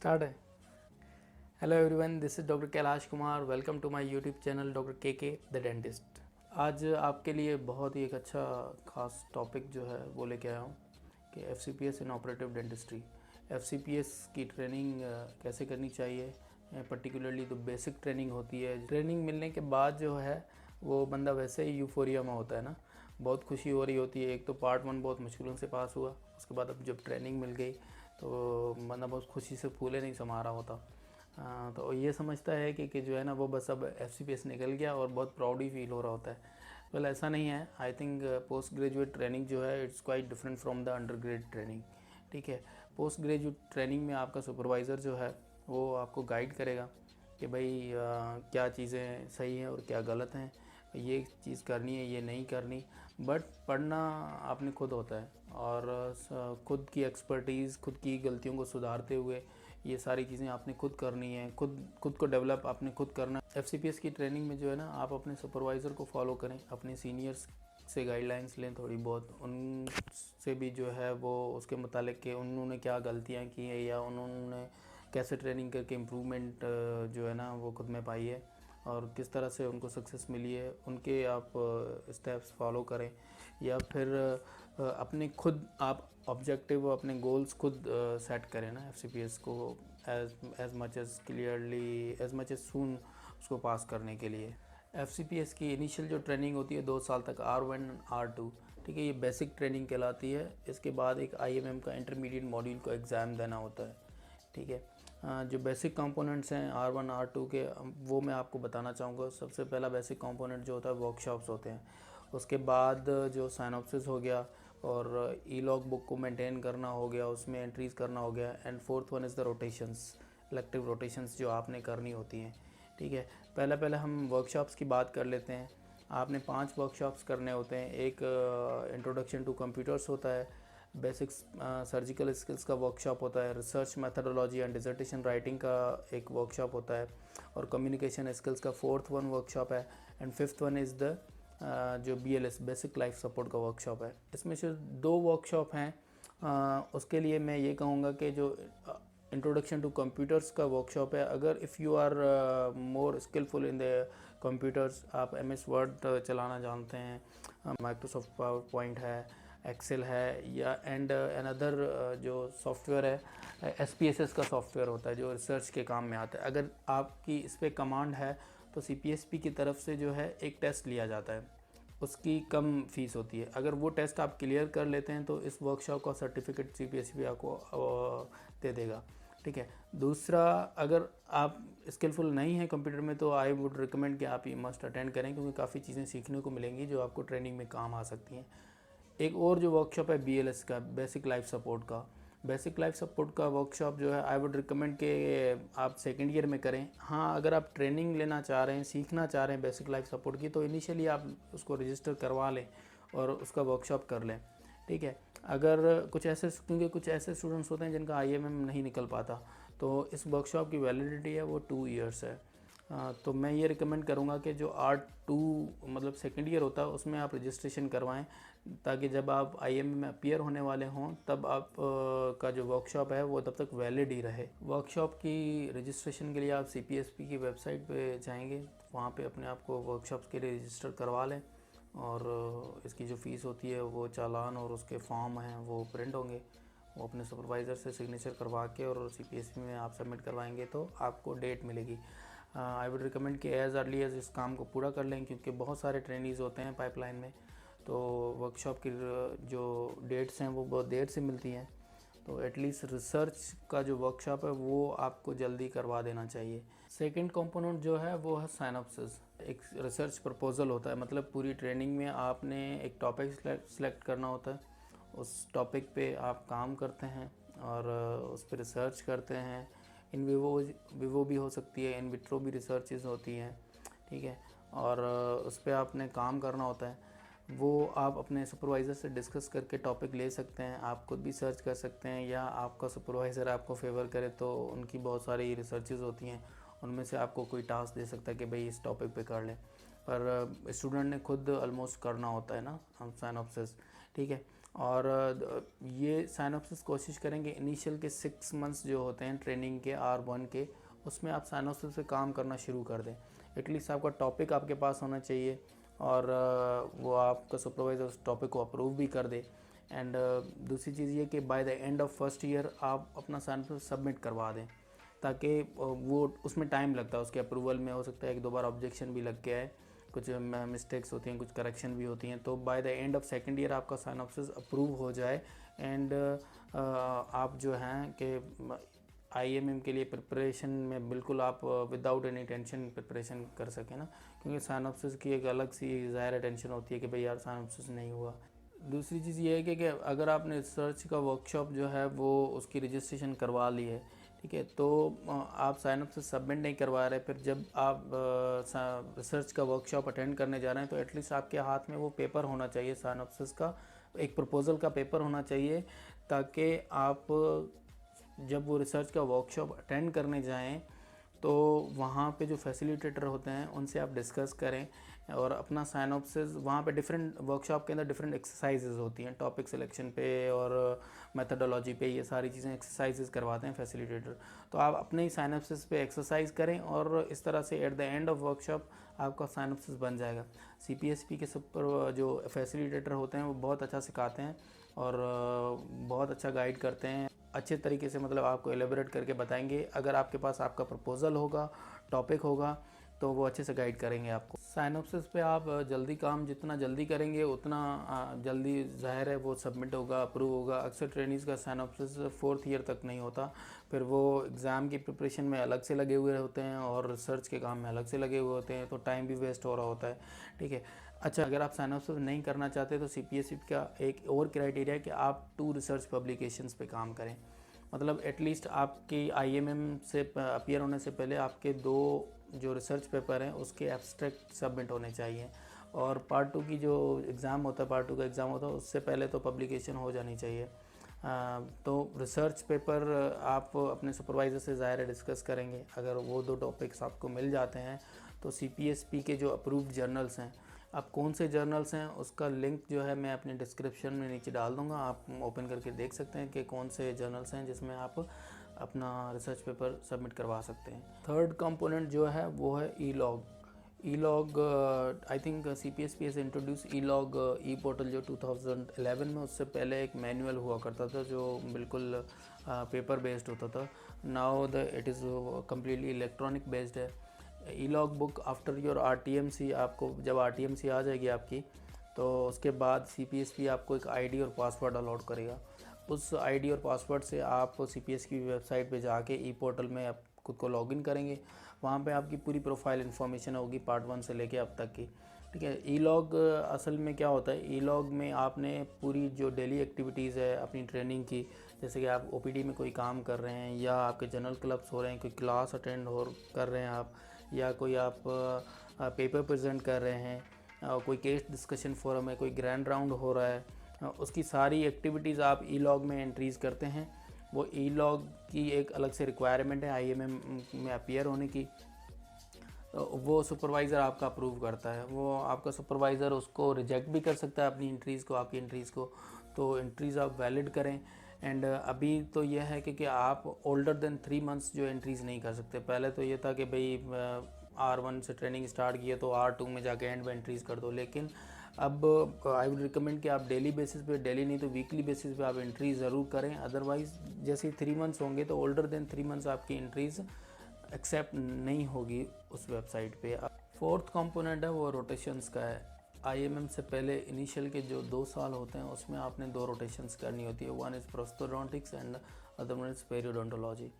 Start है। Hello everyone, this is doctor Kailash Kumar. Welcome to my YouTube channel doctor K the dentist. आज आपके लिए बहुत ही एक अच्छा खास टॉपिक जो है वो लेके आया हूँ कि एफसीपीएस इन ऑपरेटिव डेंटिस्ट्री। एफसीपीएस की ट्रेनिंग कैसे करनी चाहिए, पर्टिकुलरली तो बेसिक ट्रेनिंग होती है। ट्रेनिंग मिलने के बाद जो है वो बंदा वैसे ही यूफोरिया में होता है ना, बहुत खुशी हो रही होती है। एक तो पार्ट 1 बहुत मुश्किलों से पास हुआ, उसके बाद अब जब ट्रेनिंग मिल गई तो बंदा बहुत खुशी से फूले नहीं समा रहा होता। तो ये समझता है कि जो है ना वो बस अब एफसीपीएस निकल गया और बहुत प्राउड ही फील हो रहा होता है। वेल ऐसा नहीं है। I think post graduate training जो है it's quite different from the under grade training. ठीक है, पोस्ट ग्रेजुएट ट्रेनिंग में आपका सुपरवाइज़र जो है वो आपको गाइड करेगा कि भाई क्या चीज़ें सही हैं और क्या गलत हैं, ये चीज़ करनी है ये नहीं करनी। बट पढ़ना आपने खुद होता है और खुद की एक्सपर्टीज़, खुद की गलतियों को सुधारते हुए ये सारी चीज़ें आपने खुद करनी है। खुद को डेवलप आपने खुद करना। एफसीपीएस की ट्रेनिंग में जो है ना आप अपने सुपरवाइज़र को फॉलो करें, अपने सीनियर्स से गाइडलाइंस लें थोड़ी बहुत, उनसे भी जो है वो उसके मुतालिक कि उन्होंने क्या गलतियाँ की हैं या उन्होंने कैसे ट्रेनिंग करके इम्प्रूवमेंट जो है ना वो खुद में पाई है और किस तरह से उनको सक्सेस मिली है, उनके आप स्टेप्स फॉलो करें। या फिर अपने खुद आप ऑब्जेक्टिव, अपने गोल्स खुद सेट करें ना एफसीपीएस को as much as clearly as much as soon उसको पास करने के लिए। एफसीपीएस की इनिशियल जो ट्रेनिंग होती है 2 साल तक, R1 R2, ठीक है, ये बेसिक ट्रेनिंग कहलाती है। इसके बाद एक IMM का इंटरमीडिएट मॉड्यूल को एग्ज़ाम देना होता है। ठीक है, जो बेसिक कंपोनेंट्स हैं R1 R2 के वो मैं आपको बताना चाहूँगा। सबसे पहला बेसिक कंपोनेंट जो होता है वर्कशॉप्स होते हैं। उसके बाद जो साइनॉप्सिस हो गया और ई लॉग बुक को मेंटेन करना हो गया, उसमें एंट्रीज़ करना हो गया। And fourth one is the rotations, elective rotations जो आपने करनी होती हैं। ठीक है, पहले हम वर्कशॉप्स की बात कर लेते हैं। आपने 5 वर्कशॉप्स करने होते हैं। एक इंट्रोडक्शन टू कंप्यूटर्स होता है, बेसिक्स सर्जिकल स्किल्स का वर्कशॉप होता है, research methodology and dissertation writing का एक वर्कशॉप होता है और कम्युनिकेशन स्किल्स का 4th वन वर्कशॉप है। And 5th one is the जो BLS बेसिक लाइफ सपोर्ट का वर्कशॉप है। इसमें से 2 वर्कशॉप हैं। उसके लिए मैं ये कहूँगा कि जो इंट्रोडक्शन टू कंप्यूटर्स का वर्कशॉप है, अगर if you are more skillful in the computers, आप MS वर्ड चलाना जानते हैं, माइक्रोसॉफ्ट पावर पॉइंट है, एक्सेल है, या एंड अनदर जो सॉफ्टवेयर है SPSS का सॉफ्टवेयर होता है जो रिसर्च के काम में आता है। अगर आपकी इस पर कमांड है तो CPSP की तरफ से जो है एक टेस्ट लिया जाता है, उसकी कम फीस होती है। अगर वो टेस्ट आप क्लियर कर लेते हैं तो इस वर्कशॉप का सर्टिफिकेट CPSP आपको दे देगा। ठीक है, दूसरा, अगर आप स्किलफुल नहीं हैं कंप्यूटर में तो आई वुड रिकमेंड कि आप ये मस्ट अटेंड करें, क्योंकि काफ़ी चीज़ें सीखने को मिलेंगी जो आपको ट्रेनिंग में काम आ सकती हैं। एक और जो वर्कशॉप है BLS का, बेसिक लाइफ सपोर्ट का, बेसिक लाइफ सपोर्ट का वर्कशॉप जो है आई वुड रिकमेंड कि आप सेकेंड ईयर में करें। हाँ, अगर आप ट्रेनिंग लेना चाह रहे हैं, सीखना चाह रहे हैं बेसिक लाइफ सपोर्ट की, तो इनिशियली आप उसको रजिस्टर करवा लें और उसका वर्कशॉप कर लें। ठीक है, अगर क्योंकि कुछ ऐसे स्टूडेंट्स होते हैं जिनका IMM नहीं निकल पाता, तो इस वर्कशॉप की वैलिडिटी है वो 2 ईयर्स है। तो मैं ये रिकमेंड करूँगा कि जो R2 मतलब सेकेंड ईयर होता है उसमें आप रजिस्ट्रेशन करवाएं, ताकि जब आप IMM में अपीयर होने वाले हों तब आप का जो वर्कशॉप है वो तब तक वैलिड ही रहे। वर्कशॉप की रजिस्ट्रेशन के लिए आप CPSP की वेबसाइट पे जाएंगे, वहाँ पे अपने आप को वर्कशॉप्स के लिए रजिस्टर करवा लें और इसकी जो फ़ीस होती है वो चालान और उसके फॉर्म हैं वो प्रिंट होंगे, वो अपने सुपरवाइज़र से सिग्नेचर करवा के और CPSP में आप सबमिट करवाएंगे तो आपको डेट मिलेगी। आई वुड रिकमेंड कि एज़ अर्ली एज़ इस काम को पूरा कर लें, क्योंकि बहुत सारे ट्रेनीज़ होते हैं पाइपलाइन में, तो वर्कशॉप की जो डेट्स हैं वो बहुत देर से मिलती हैं। तो एटलीस्ट रिसर्च का जो वर्कशॉप है वो आपको जल्दी करवा देना चाहिए। सेकंड कंपोनेंट जो है वो है साइनॉप्सिस। एक रिसर्च प्रपोजल होता है, मतलब पूरी ट्रेनिंग में आपने एक टॉपिक सेलेक्ट करना होता है, उस टॉपिक पे आप काम करते हैं और उस पर रिसर्च करते हैं। इन विवो भी हो सकती है, इन विट्रो भी रिसर्चेज होती हैं। ठीक है, और उस पर आपने काम करना होता है। वो आप अपने सुपरवाइज़र से डिस्कस करके टॉपिक ले सकते हैं, आप खुद भी सर्च कर सकते हैं, या आपका सुपरवाइज़र आपको फेवर करे तो उनकी बहुत सारी रिसर्चेज होती हैं, उनमें से आपको कोई टास्क दे सकता है कि भाई इस टॉपिक पे कर लें। पर स्टूडेंट ने खुद ऑलमोस्ट करना होता है ना साइनॉप्सिस, ठीक है। और ये साइनॉप्सिस कोशिश करेंगे इनिशियल के 6 मंथ्स जो होते हैं ट्रेनिंग के R1 के, उसमें आप साइनॉप्सिस पे काम करना शुरू कर दें। एटलीस्ट आपका टॉपिक आपके पास होना चाहिए और वो आपका सुपरवाइज़र उस टॉपिक को अप्रूव भी कर दे। एंड दूसरी चीज़ ये कि by the end of first year आप अपना साइनॉप्सिस सबमिट करवा दें, ताकि वो उसमें टाइम लगता है, उसके अप्रूवल में हो सकता है 1-2 बार ऑब्जेक्शन भी लग के आए, कुछ मिस्टेक्स होती हैं, कुछ करेक्शन भी होती हैं। तो by the end of second year आपका साइनॉप्सिस अप्रूव हो जाए एंड आप जो हैं कि IMM के लिए प्रिपरेशन में बिल्कुल आप विदाउट एनी टेंशन प्रिपरेशन कर सकें ना, क्योंकि साइनॉप्सिस की एक अलग सी ज़ाहिर टेंशन होती है कि भाई यार साइनॉप्सिस नहीं हुआ। दूसरी चीज़ ये है कि अगर आपने रिसर्च का वर्कशॉप जो है वो उसकी रजिस्ट्रेशन करवा ली है, ठीक है, तो आप साइनॉप्सिस सबमिट नहीं करवा रहे, फिर जब आप रिसर्च का वर्कशॉप अटेंड करने जा रहे हैं तो एटलीस्ट आपके हाथ में वो पेपर होना चाहिए, साइनॉप्सिस का एक प्रपोज़ल का पेपर होना चाहिए, ताकि आप जब वो रिसर्च का वर्कशॉप अटेंड करने जाएं तो वहाँ पे जो फैसिलिटेटर होते हैं उनसे आप डिस्कस करें और अपना साइनॉप्सिस वहाँ पे डिफरेंट वर्कशॉप के अंदर डिफरेंट एक्सरसाइजेज होती हैं, टॉपिक सिलेक्शन पे और मेथडोलॉजी पे, ये सारी चीज़ें एक्सरसाइजेज करवाते हैं फैसिलिटेटर। तो आप अपने ही साइनॉप्सिस पे एक्सरसाइज करें और इस तरह से at the end of workshop आपका साइनॉप्सिस बन जाएगा। CPSP के सुपर जो फैसिलिटेटर होते हैं वो बहुत अच्छा सिखाते हैं और बहुत अच्छा गाइड करते हैं, अच्छे तरीके से मतलब आपको एलेबोरेट करके बताएंगे। अगर आपके पास आपका प्रपोज़ल होगा, टॉपिक होगा, तो वो अच्छे से गाइड करेंगे आपको। साइनॉप्सिस पे आप जल्दी काम जितना जल्दी करेंगे उतना जल्दी ज़ाहिर है वो सबमिट होगा, अप्रूव होगा। अक्सर ट्रेनीज़ का साइनॉप्सिस 4th ईयर तक नहीं होता, फिर वो एग्ज़ाम की प्रिपरेशन में अलग से लगे हुए होते हैं और रिसर्च के काम में अलग से लगे हुए होते हैं, तो टाइम भी वेस्ट हो रहा होता है, ठीक है। अच्छा, अगर आप साइनॉप्सिस नहीं करना चाहते तो CPSP का एक और क्राइटेरिया है कि आप 2 रिसर्च पब्लिकेशंस पे काम करें। मतलब एटलीस्ट आपकी IMM से अपीयर होने से पहले आपके 2 जो रिसर्च पेपर हैं उसके एब्स्ट्रैक्ट सबमिट होने चाहिए, और पार्ट 2 की जो एग्ज़ाम होता है, पार्ट 2 का एग्ज़ाम होता है, उससे पहले तो पब्लिकेशन हो जानी चाहिए। तो रिसर्च पेपर आप अपने सुपरवाइज़र से ज़ाहिर डिस्कस करेंगे। अगर वो 2 टॉपिक्स आपको मिल जाते हैं तो CPSP के जो अप्रूव्ड जर्नल्स हैं, आप कौन से जर्नल्स हैं उसका लिंक जो है मैं अपने डिस्क्रिप्शन में नीचे डाल दूंगा, आप ओपन करके देख सकते हैं कि कौन से जर्नल्स हैं जिसमें आप अपना रिसर्च पेपर सबमिट करवा सकते हैं। थर्ड कंपोनेंट जो है वो है e log. I think CPSP has introduce e log e portal जो 2011 में, उससे पहले एक मैनुअल हुआ करता था जो बिल्कुल पेपर बेस्ड होता था। Now it is completely electronic based है। ई-लॉग बुक आफ्टर योर RTMC, आपको जब RTMC आ जाएगी आपकी, तो उसके बाद CPSP आपको एक ID और पासवर्ड अलॉट करेगा। उस ID और पासवर्ड से आप CPSP की वेबसाइट पे जाके ई-पोर्टल में आप खुद को लॉगिन करेंगे। वहाँ पे आपकी पूरी प्रोफाइल इन्फॉर्मेशन होगी पार्ट 1 से लेके अब तक की, ठीक है। ई-लॉग असल में क्या होता है, ई-लॉग में आपने पूरी जो डेली एक्टिविटीज़ है अपनी ट्रेनिंग की, जैसे कि आप OPD में कोई काम कर रहे हैं या आपके जनरल क्लब्स हो रहे हैं, कोई क्लास अटेंड कर रहे हैं आप, या कोई आप पेपर प्रेजेंट कर रहे हैं, कोई केस डिस्कशन फोरम है, कोई ग्रैंड राउंड हो रहा है, उसकी सारी एक्टिविटीज़ आप ई-लॉग में एंट्रीज़ करते हैं। वो ई-लॉग की एक अलग से रिक्वायरमेंट है IMM में अपीयर होने की, वो सुपरवाइज़र आपका अप्रूव करता है। वो आपका सुपरवाइज़र उसको रिजेक्ट भी कर सकता है अपनी एंट्रीज़ को, आपकी एंट्रीज़ को, तो एंट्रीज़ आप वैलिड करें। एंड अभी तो यह है कि आप ओल्डर देन 3 मंथ्स जो एंट्रीज़ नहीं कर सकते। पहले तो ये था कि भाई R1 से ट्रेनिंग स्टार्ट किए तो R2 में जाके एंड में एंट्रीज़ कर दो, लेकिन अब आई वुड रिकमेंड कि आप डेली बेसिस पे, डेली नहीं तो वीकली बेसिस पे आप एंट्री ज़रूर करें। अदरवाइज़ जैसे 3 मंथ्स होंगे तो ओल्डर देन 3 मंथ्स आपकी एंट्रीज़ एक्सेप्ट नहीं होगी उस वेबसाइट पे। फोर्थ कंपोनेंट है वो रोटेशंस का है। IMM से पहले इनिशियल के जो 2 साल होते हैं उसमें आपने 2 रोटेशंस करनी होती है। One is prosthodontics and other one is periodontology.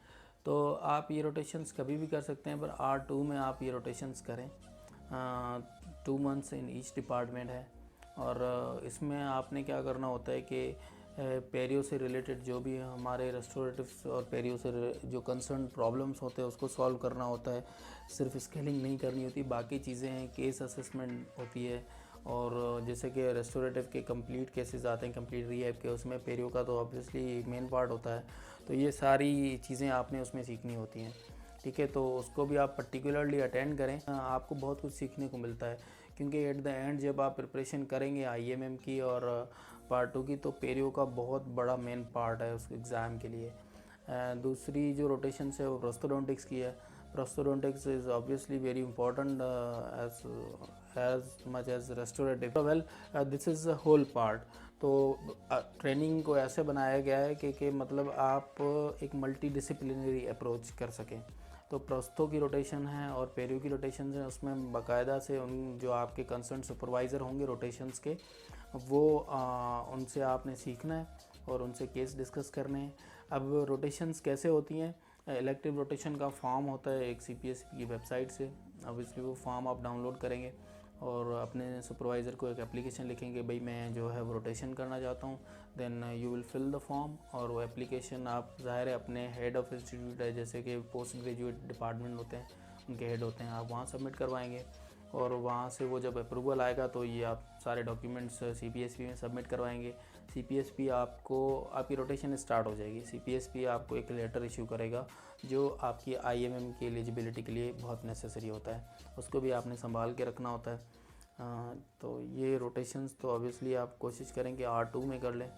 तो आप ये रोटेशंस कभी भी कर सकते हैं, पर R2 में आप ये रोटेशंस करें। 2 मंथ्स इन ईच डिपार्टमेंट है, और इसमें आपने क्या करना होता है कि पेरियो से रिलेटेड जो भी हमारे रेस्टोरेटिव्स और पेरियो से जो कंसर्न प्रॉब्लम्स होते हैं उसको सॉल्व करना होता है। सिर्फ स्केलिंग नहीं करनी होती, बाकी चीज़ें हैं, केस असेसमेंट होती है, और जैसे कि रेस्टोरेटिव के कंप्लीट केसेस आते हैं, कंप्लीट रीहैब के, उसमें पेरियो का तो ऑब्वियसली मेन पार्ट होता है। तो ये सारी चीज़ें आपने उसमें सीखनी होती हैं, ठीक है, तो उसको भी आप पर्टिकुलरली अटेंड करें। आपको बहुत कुछ सीखने को मिलता है, क्योंकि एट द एंड जब आप प्रिपरेशन करेंगे IMM की और पार्ट 2 की, तो पेरियो का बहुत बड़ा मेन पार्ट है उस एग्ज़ाम के लिए। दूसरी जो रोटेशन है वो प्रोस्थोडोंटिक्स की है। Prosthodontics is obviously very important as much as restorative. Well, this is a whole part. तो ट्रेनिंग को ऐसे बनाया गया है कि मतलब आप एक मल्टी डिसिप्लिनरी अप्रोच कर सकें। तो प्रोस्थो की रोटेशन है और पेरियो की रोटेशन है, उसमें बाकायदा से उन जो आपके कंसर्न सुपरवाइज़र होंगे रोटेशंस के, वो उनसे आपने सीखना है और उनसे केस डिस्कस करने हैं। अब रोटेशंस कैसे होती हैं? इलेक्टिव रोटेशन का फॉर्म होता है एक CPSP की वेबसाइट से। ऑब्वियसली वो फॉर्म आप डाउनलोड करेंगे और अपने सुपरवाइज़र को एक एप्लीकेशन लिखेंगे, भाई मैं जो है वो रोटेशन करना चाहता हूँ। Then you will fill the form, और वो एप्लीकेशन आप ज़ाहिर है अपने हेड ऑफ इंस्टीट्यूट है, जैसे कि पोस्ट ग्रेजुएट डिपार्टमेंट होते हैं उनके हेड होते हैं, आप वहाँ सबमिट करवाएंगे। और वहाँ से वो जब अप्रूवल आएगा तो ये आप सारे डॉक्यूमेंट्स CPSP में सबमिट करवाएंगे। CPSP आपको, आपकी रोटेशन स्टार्ट हो जाएगी। CPSP आपको एक लेटर इशू करेगा जो आपकी IMM की एलिजिबिलिटी के लिए बहुत नेसेसरी होता है, उसको भी आपने संभाल के रखना होता है। तो ये रोटेशंस तो ऑब्वियसली आप कोशिश करें कि R2 में कर लें।